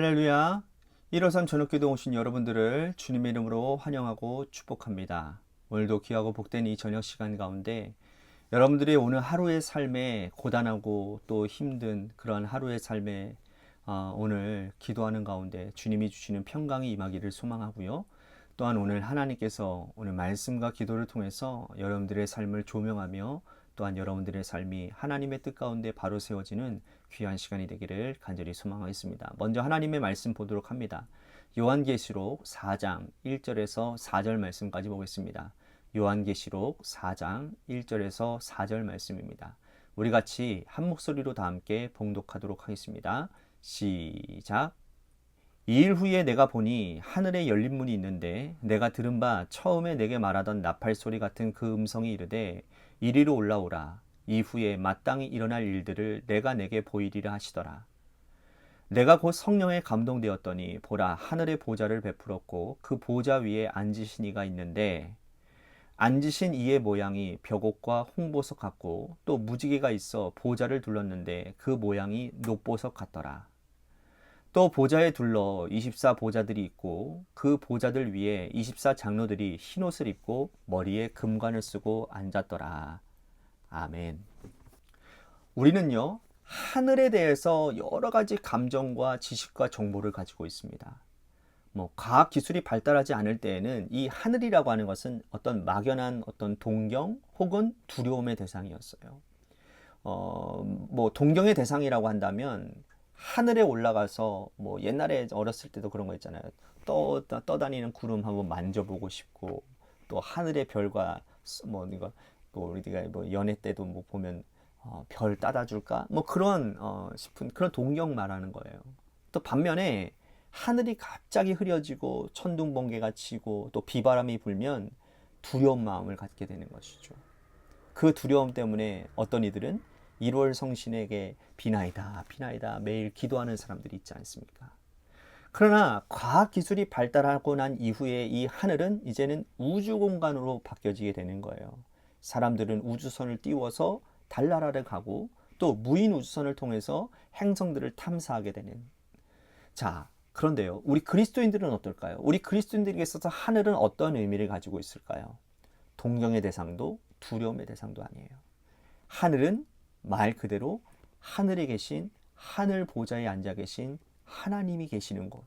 할렐루야. 1호선 저녁기도 오신 여러분들을 주님의 이름으로 환영하고 축복합니다. 오늘도 귀하고 복된 이 저녁 시간 가운데 여러분들이 오늘 하루의 삶에 고단하고 또 힘든 그런 하루의 삶에 오늘 기도하는 가운데 주님이 주시는 평강이 임하기를 소망하고요. 또한 오늘 하나님께서 오늘 말씀과 기도를 통해서 여러분들의 삶을 조명하며 또한 여러분들의 삶이 하나님의 뜻 가운데 바로 세워지는 귀한 시간이 되기를 간절히 소망하겠습니다. 먼저 하나님의 말씀 보도록 합니다. 요한계시록 4장 1절에서 4절 말씀까지 보겠습니다. 요한계시록 4장 1절에서 4절 말씀입니다. 우리 같이 한 목소리로 다 함께 봉독하도록 하겠습니다. 시작. 2일 후에 내가 보니 하늘에 열린 문이 있는데 내가 들은 바 처음에 내게 말하던 나팔 소리 같은 그 음성이 이르되 이리로 올라오라. 이후에 마땅히 일어날 일들을 내가 내게 보이리라 하시더라. 내가 곧 성령에 감동되었더니 보라 하늘의 보좌를 베풀었고 그 보좌 위에 앉으신 이가 있는데 앉으신 이의 모양이 벽옥과 홍보석 같고 또 무지개가 있어 보좌를 둘렀는데 그 모양이 녹보석 같더라. 또 보좌에 둘러 24 보좌들이 있고 그 보좌들 위에 24 장로들이 흰옷을 입고 머리에 금관을 쓰고 앉았더라. 아멘. 우리는요, 하늘에 대해서 여러 가지 감정과 지식과 정보를 가지고 있습니다. 과학 기술이 발달하지 않을 때에는 이 하늘이라고 하는 것은 어떤 막연한 어떤 동경 혹은 두려움의 대상이었어요. 동경의 대상이라고 한다면 하늘에 올라가서 옛날에 어렸을 때도 그런 거 있잖아요. 떠다니는 구름 한번 만져보고 싶고 또 하늘의 별과 우리가 연애 때도 보면 별 따다 줄까? 그런 싶은 그런 동경 말하는 거예요. 또 반면에 하늘이 갑자기 흐려지고 천둥 번개가 치고 또 비바람이 불면 두려운 마음을 갖게 되는 것이죠. 그 두려움 때문에 어떤 이들은 1월 성신에게 비나이다 비나이다 매일 기도하는 사람들이 있지 않습니까? 그러나 과학기술이 발달하고 난 이후에 이 하늘은 이제는 우주 공간으로 바뀌어지게 되는 거예요. 사람들은 우주선을 띄워서 달나라를 가고 또 무인 우주선을 통해서 행성들을 탐사하게 되는. 자, 그런데요, 우리 그리스도인들은 어떨까요? 우리 그리스도인들에게 있어서 하늘은 어떤 의미를 가지고 있을까요? 동경의 대상도 두려움의 대상도 아니에요. 하늘은 말 그대로 하늘에 계신 하늘 보좌에 앉아 계신 하나님이 계시는 곳,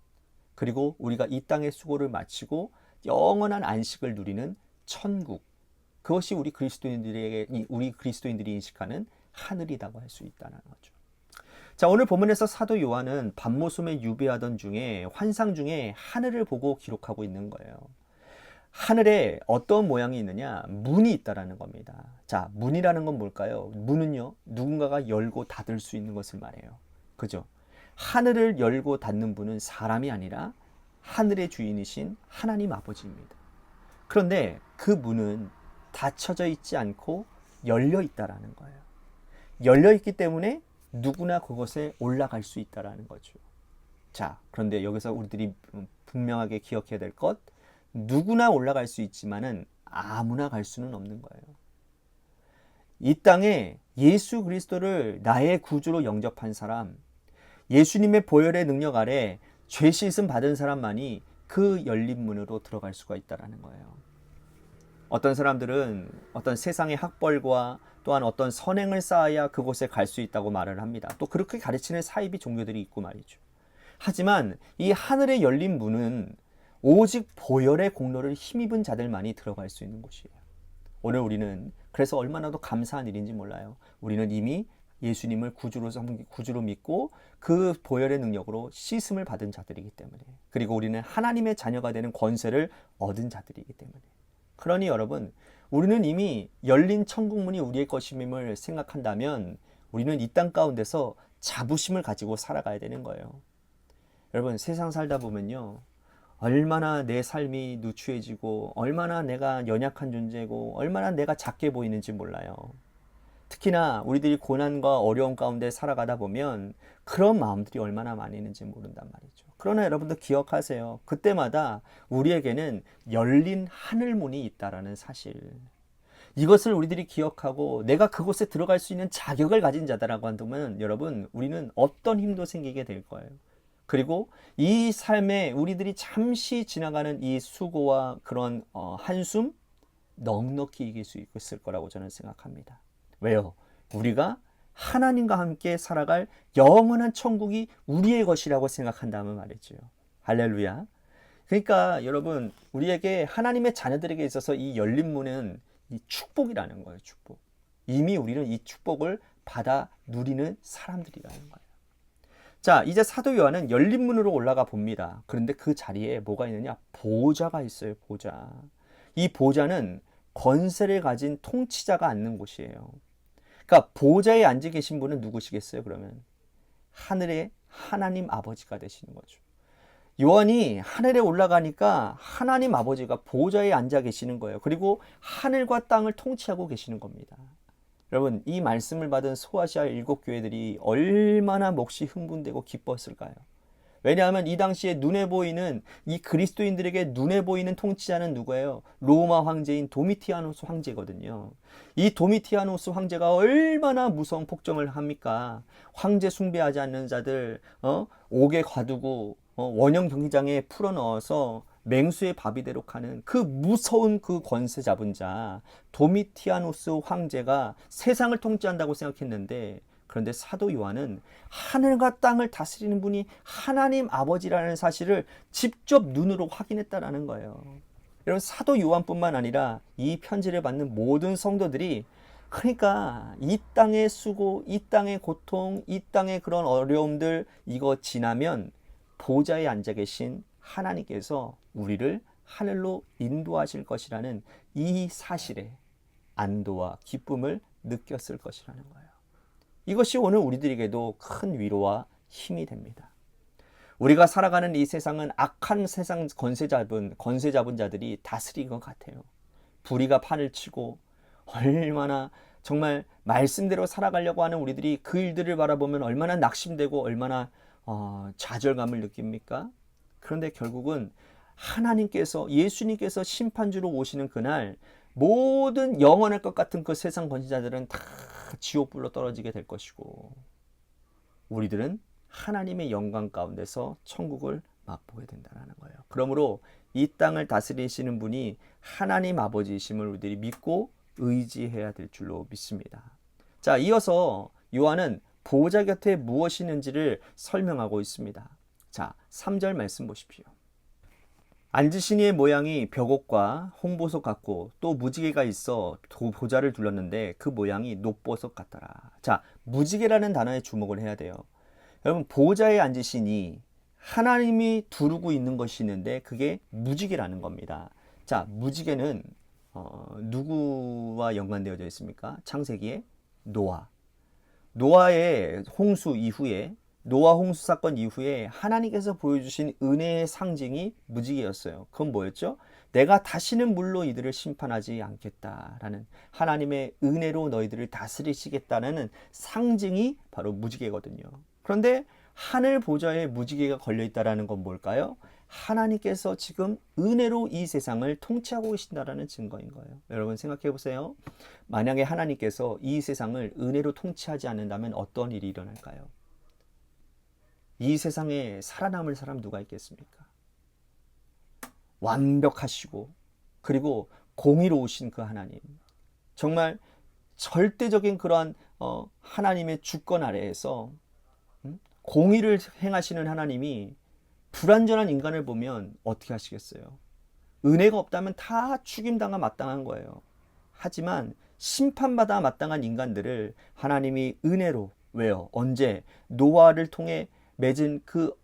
그리고 우리가 이 땅의 수고를 마치고 영원한 안식을 누리는 천국, 그것이 우리 그리스도인들이 인식하는 하늘이라고 할 수 있다는 거죠. 자, 오늘 본문에서 사도 요한은 밤모섬에 유배하던 중에 환상 중에 하늘을 보고 기록하고 있는 거예요. 하늘에 어떤 모양이 있느냐? 문이 있다라는 겁니다. 자, 문이라는 건 뭘까요? 문은요, 누군가가 열고 닫을 수 있는 것을 말해요. 그죠? 하늘을 열고 닫는 분은 사람이 아니라 하늘의 주인이신 하나님 아버지입니다. 그런데 그 문은 닫혀져 있지 않고 열려 있다라는 거예요. 열려 있기 때문에 누구나 그것에 올라갈 수 있다라는 거죠. 자, 그런데 여기서 우리들이 분명하게 기억해야 될 것, 누구나 올라갈 수 있지만은 아무나 갈 수는 없는 거예요. 이 땅에 예수 그리스도를 나의 구주로 영접한 사람, 예수님의 보혈의 능력 아래 죄 씻음 받은 사람만이 그 열린 문으로 들어갈 수가 있다는 거예요. 어떤 사람들은 어떤 세상의 학벌과 또한 어떤 선행을 쌓아야 그곳에 갈 수 있다고 말을 합니다. 또 그렇게 가르치는 사이비 종교들이 있고 말이죠. 하지만 이 하늘의 열린 문은 오직 보혈의 공로를 힘입은 자들만이 들어갈 수 있는 곳이에요. 오늘 우리는 그래서 얼마나 더 감사한 일인지 몰라요. 우리는 이미 예수님을 구주로 믿고 그 보혈의 능력으로 씻음을 받은 자들이기 때문에, 그리고 우리는 하나님의 자녀가 되는 권세를 얻은 자들이기 때문에. 그러니 여러분, 우리는 이미 열린 천국문이 우리의 것임을 생각한다면 우리는 이 땅 가운데서 자부심을 가지고 살아가야 되는 거예요. 여러분, 세상 살다 보면요, 얼마나 내 삶이 누추해지고 얼마나 내가 연약한 존재고 얼마나 내가 작게 보이는지 몰라요. 특히나 우리들이 고난과 어려움 가운데 살아가다 보면 그런 마음들이 얼마나 많이 있는지 모른단 말이죠. 그러나 여러분들 기억하세요. 그때마다 우리에게는 열린 하늘문이 있다라는 사실. 이것을 우리들이 기억하고 내가 그곳에 들어갈 수 있는 자격을 가진 자다라고 한다면 여러분, 우리는 어떤 힘도 생기게 될 거예요. 그리고 이 삶에 우리들이 잠시 지나가는 이 수고와 그런 한숨 넉넉히 이길 수 있을 거라고 저는 생각합니다. 왜요? 우리가 하나님과 함께 살아갈 영원한 천국이 우리의 것이라고 생각한다면 말이죠. 할렐루야. 그러니까 여러분, 우리에게 하나님의 자녀들에게 있어서 이 열린 문은 이 축복이라는 거예요. 축복. 이미 우리는 이 축복을 받아 누리는 사람들이라는 거예요. 자, 이제 사도 요한은 열린 문으로 올라가 봅니다. 그런데 그 자리에 뭐가 있느냐? 보좌가 있어요. 보좌. 이 보좌는 권세를 가진 통치자가 앉는 곳이에요. 그러니까 보좌에 앉아 계신 분은 누구시겠어요? 그러면 하늘의 하나님 아버지가 되시는 거죠. 요한이 하늘에 올라가니까 하나님 아버지가 보좌에 앉아 계시는 거예요. 그리고 하늘과 땅을 통치하고 계시는 겁니다. 여러분, 이 말씀을 받은 소아시아 7교회들이 얼마나 몫이 흥분되고 기뻤을까요? 왜냐하면 이 당시에 눈에 보이는 이 그리스도인들에게 눈에 보이는 통치자는 누구예요? 로마 황제인 도미티아누스 황제거든요. 이 도미티아누스 황제가 얼마나 무서운 폭정을 합니까? 황제 숭배하지 않는 자들 옥에 가두고 원형 경기장에 풀어넣어서 맹수의 밥이 되도록 하는 그 무서운 그 권세 잡은 자 도미티아누스 황제가 세상을 통치한다고 생각했는데, 그런데 사도 요한은 하늘과 땅을 다스리는 분이 하나님 아버지라는 사실을 직접 눈으로 확인했다라는 거예요. 여러분, 사도 요한뿐만 아니라 이 편지를 받는 모든 성도들이, 그러니까 이 땅의 수고, 이 땅의 고통, 이 땅의 그런 어려움들 이거 지나면 보좌에 앉아 계신 하나님께서 우리를 하늘로 인도하실 것이라는 이 사실에 안도와 기쁨을 느꼈을 것이라는 거예요. 이것이 오늘 우리들에게도 큰 위로와 힘이 됩니다. 우리가 살아가는 이 세상은 악한 세상 권세 잡은 자들이 다스린 것 같아요. 불의가 판을 치고 얼마나 정말 말씀대로 살아가려고 하는 우리들이 그 일들을 바라보면 얼마나 낙심되고 얼마나 좌절감을 느낍니까? 그런데 결국은 하나님께서, 예수님께서 심판주로 오시는 그날 모든 영원할 것 같은 그 세상 권세자들은 다 지옥불로 떨어지게 될 것이고, 우리들은 하나님의 영광 가운데서 천국을 맛보게 된다는 거예요. 그러므로 이 땅을 다스리시는 분이 하나님 아버지이심을 우리들이 믿고 의지해야 될 줄로 믿습니다. 자, 이어서 요한은 보좌 곁에 무엇이 있는지를 설명하고 있습니다. 자, 3절 말씀 보십시오. 앉으신 이의 모양이 벽옥과 홍보석 같고 또 무지개가 있어 보좌를 둘렀는데 그 모양이 녹보석 같더라. 자, 무지개라는 단어에 주목을 해야 돼요. 여러분, 보좌에 앉으신 이 하나님이 두르고 있는 것이 있는데 그게 무지개라는 겁니다. 자, 무지개는 누구와 연관되어져 있습니까? 창세기에 노아의 홍수 이후에, 노아 홍수 사건 이후에 하나님께서 보여주신 은혜의 상징이 무지개였어요. 그건 뭐였죠? 내가 다시는 물로 이들을 심판하지 않겠다라는, 하나님의 은혜로 너희들을 다스리시겠다는 상징이 바로 무지개거든요. 그런데 하늘 보좌에 무지개가 걸려있다는 건 뭘까요? 하나님께서 지금 은혜로 이 세상을 통치하고 계신다라는 증거인 거예요. 여러분 생각해 보세요. 만약에 하나님께서 이 세상을 은혜로 통치하지 않는다면 어떤 일이 일어날까요? 이 세상에 살아남을 사람 누가 있겠습니까? 완벽하시고 그리고 공의로우신 그 하나님, 정말 절대적인 그러한 하나님의 주권 아래에서 공의를 행하시는 하나님이 불완전한 인간을 보면 어떻게 하시겠어요? 은혜가 없다면 다 죽임당하 마땅한 거예요. 하지만 심판받아 마땅한 인간들을 하나님이 은혜로, 왜요? 언제? 노아를 통해 맺은 그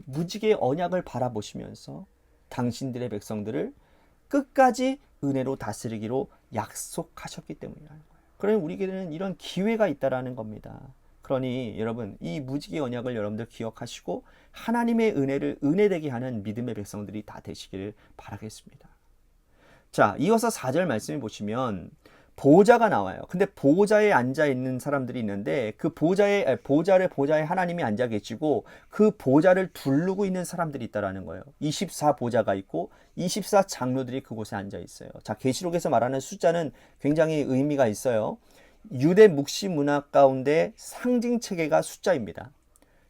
무지개의 언약을 바라보시면서 당신들의 백성들을 끝까지 은혜로 다스리기로 약속하셨기 때문이라는 거예요. 그러니 우리에게는 이런 기회가 있다라는 겁니다. 그러니 여러분, 이 무지개 언약을 여러분들 기억하시고 하나님의 은혜를 은혜되게 하는 믿음의 백성들이 다 되시기를 바라겠습니다. 자, 이어서 4절 말씀해 보시면 보좌가 나와요. 근데 보좌에 앉아 있는 사람들이 있는데 그 보좌에 하나님이 앉아 계시고 그 보좌를 두르고 있는 사람들이 있다라는 거예요. 24보좌가 있고 24장로들이 그곳에 앉아 있어요. 자, 계시록에서 말하는 숫자는 굉장히 의미가 있어요. 유대 묵시 문화 가운데 상징 체계가 숫자입니다.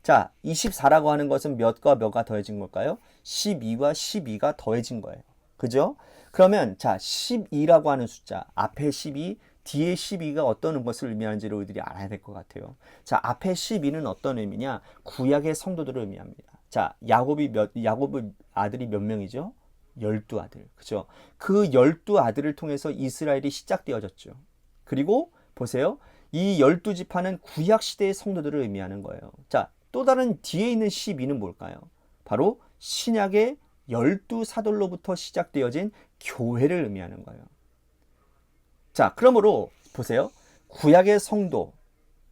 자, 24라고 하는 것은 몇과 몇가 더해진 걸까요? 12와 12가 더해진 거예요. 그죠? 그러면 자, 12라고 하는 숫자, 앞에 12, 뒤에 12가 어떤 것을 의미하는지를 우리들이 알아야 될 것 같아요. 자, 앞에 12는 어떤 의미냐? 구약의 성도들을 의미합니다. 자, 야곱의 아들이 몇 명이죠? 12아들. 그죠? 그 12아들을 통해서 이스라엘이 시작되어졌죠. 그리고 보세요. 이 12지파는 구약 시대의 성도들을 의미하는 거예요. 자, 또 다른 뒤에 있는 12는 뭘까요? 바로 신약의 12사돌로부터 시작되어진 교회를 의미하는 거예요. 자, 그러므로 보세요. 구약의 성도,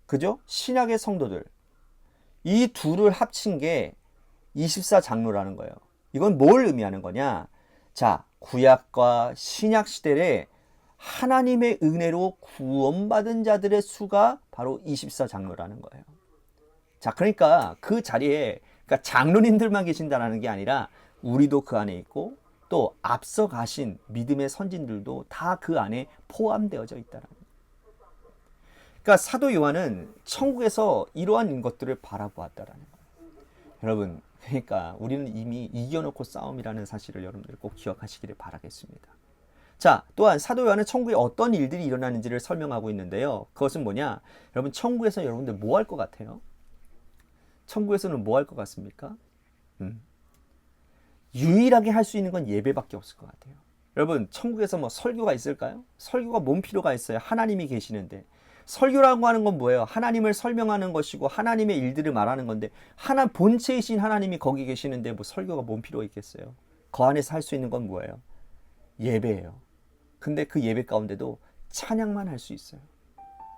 그죠? 신약의 성도들. 이 둘을 합친 게 24장로라는 거예요. 이건 뭘 의미하는 거냐? 자, 구약과 신약 시대에 하나님의 은혜로 구원받은 자들의 수가 바로 24장로라는 거예요. 자, 그러니까 그 자리에 그러니까 장로님들만 계신다는 게 아니라 우리도 그 안에 있고 또 앞서 가신 믿음의 선진들도 다 그 안에 포함되어져 있다는 거예요. 그러니까 사도 요한은 천국에서 이러한 것들을 바라보았다라는 거예요. 여러분, 그러니까 우리는 이미 이겨놓고 싸움이라는 사실을 여러분들 꼭 기억하시기를 바라겠습니다. 자, 또한 사도 요한은 천국에 어떤 일들이 일어나는지를 설명하고 있는데요. 그것은 뭐냐? 여러분, 천국에서 여러분들 뭐 할 것 같아요? 천국에서는 뭐 할 것 같습니까? 유일하게 할 수 있는 건 예배밖에 없을 것 같아요. 여러분, 천국에서 뭐 설교가 있을까요? 설교가 뭔 필요가 있어요? 하나님이 계시는데. 설교라고 하는 건 뭐예요? 하나님을 설명하는 것이고 하나님의 일들을 말하는 건데 본체이신 하나님이 거기 계시는데 뭐 설교가 뭔 필요가 있겠어요? 그 안에서 할 수 있는 건 뭐예요? 예배예요. 근데 그 예배 가운데도 찬양만 할 수 있어요.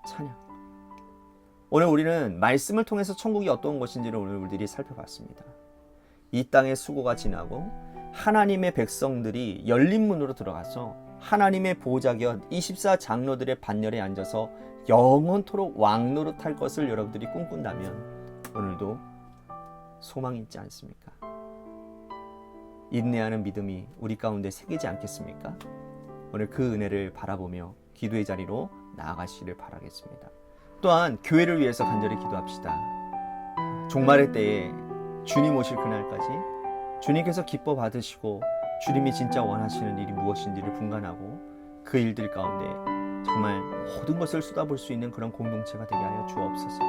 찬양. 오늘 우리는 말씀을 통해서 천국이 어떤 것인지를 오늘 우리들이 살펴봤습니다. 이 땅의 수고가 지나고 하나님의 백성들이 열린 문으로 들어가서 하나님의 보좌곁 24장로들의 반열에 앉아서 영원토록 왕노릇 할 것을 여러분들이 꿈꾼다면 오늘도 소망이 있지 않습니까? 인내하는 믿음이 우리 가운데 새기지 않겠습니까? 오늘 그 은혜를 바라보며 기도의 자리로 나아가시기를 바라겠습니다. 또한 교회를 위해서 간절히 기도합시다. 종말의 때에 주님 오실 그날까지 주님께서 기뻐 받으시고 주님이 진짜 원하시는 일이 무엇인지를 분간하고 그 일들 가운데 정말 모든 것을 쏟아볼 수 있는 그런 공동체가 되게 하여 주옵소서.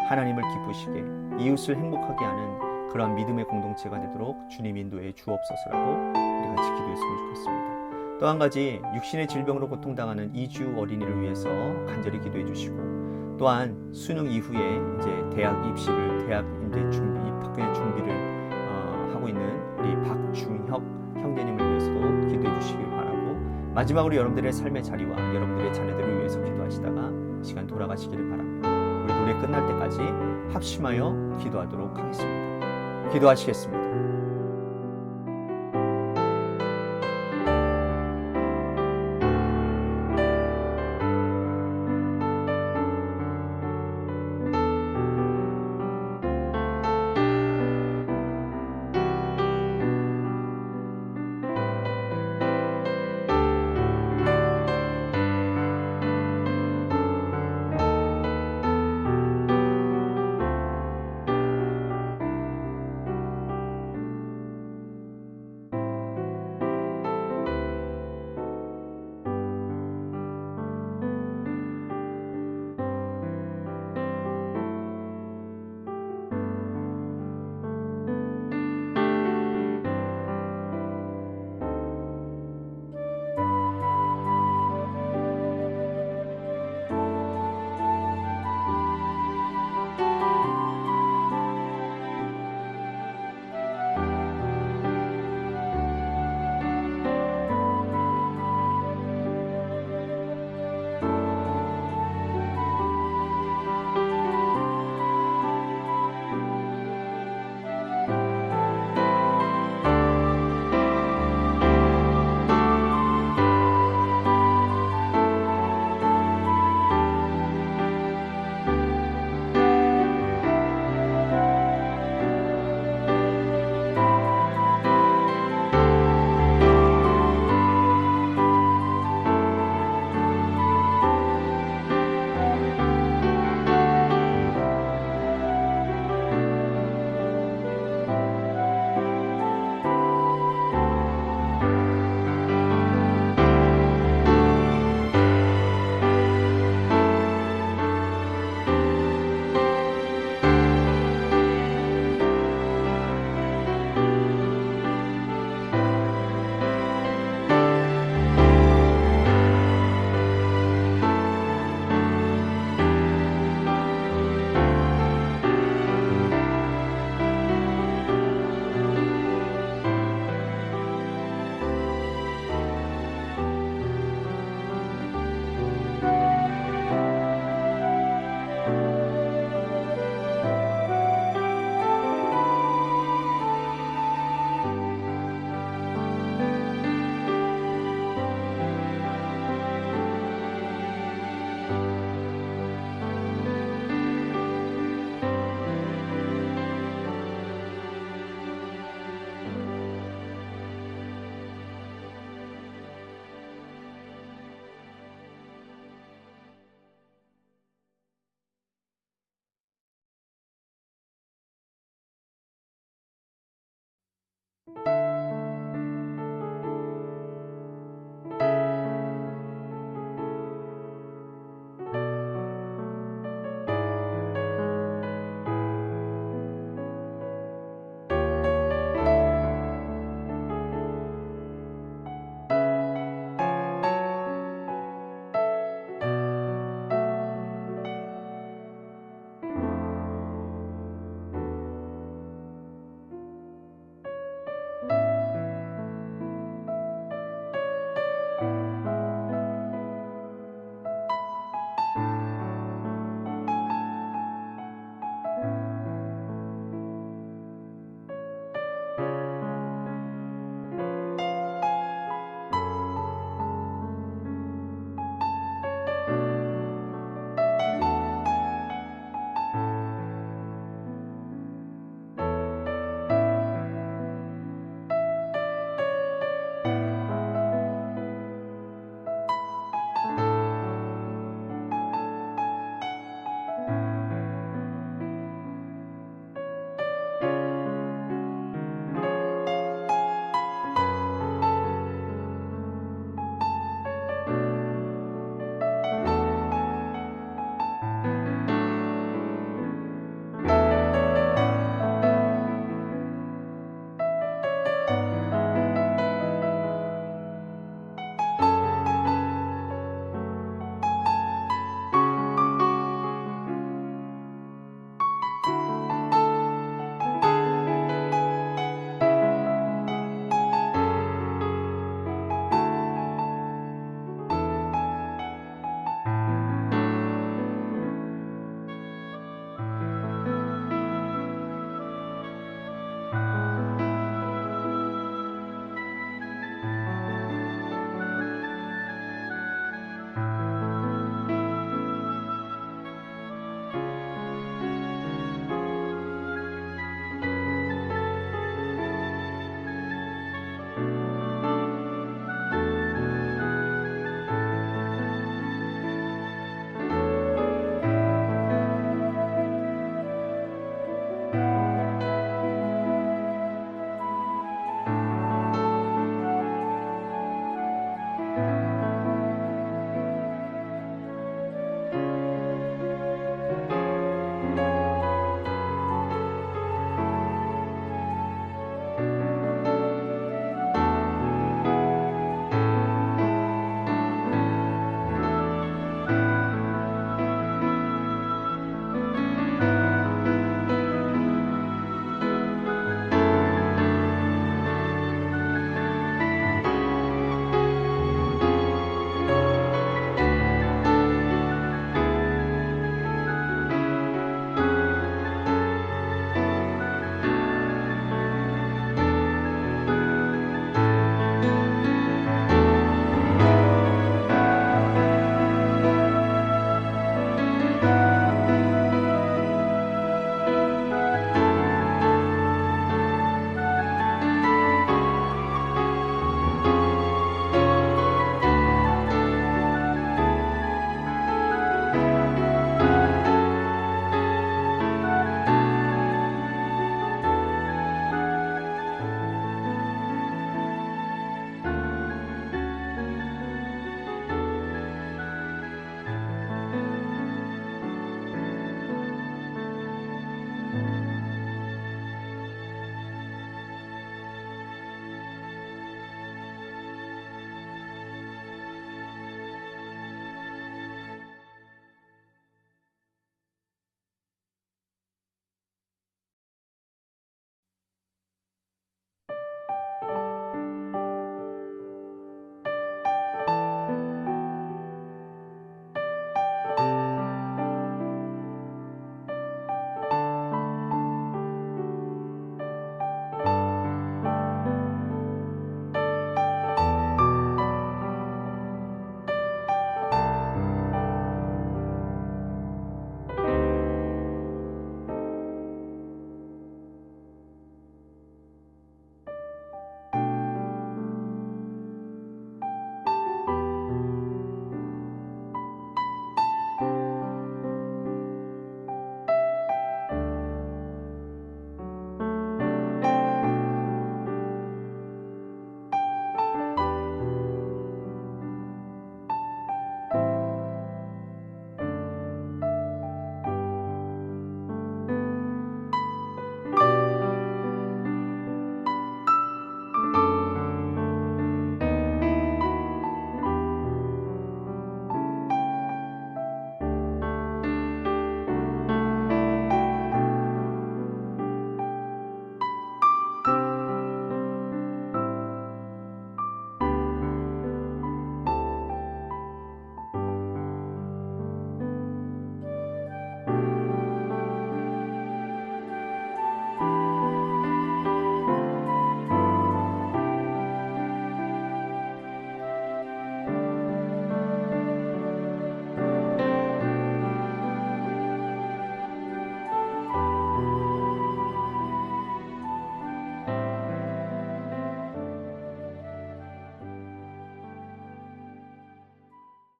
하나님을 기쁘시게 이웃을 행복하게 하는 그런 믿음의 공동체가 되도록 주님 인도해 주옵소서라고 우리 같이 기도했으면 좋겠습니다. 또 한 가지 육신의 질병으로 고통당하는 이주 어린이를 위해서 간절히 기도해 주시고 또한 수능 이후에 이제 대학 입시를 대학 이제 입학의 준비를 하고 있는 우리 박중혁 형제님을 위해서도 기도해 주시길 바라고 마지막으로 여러분들의 삶의 자리와 여러분들의 자녀들을 위해서 기도하시다가 시간 돌아가시기를 바랍니다. 우리 노래 끝날 때까지 합심하여 기도하도록 하겠습니다. 기도하시겠습니다.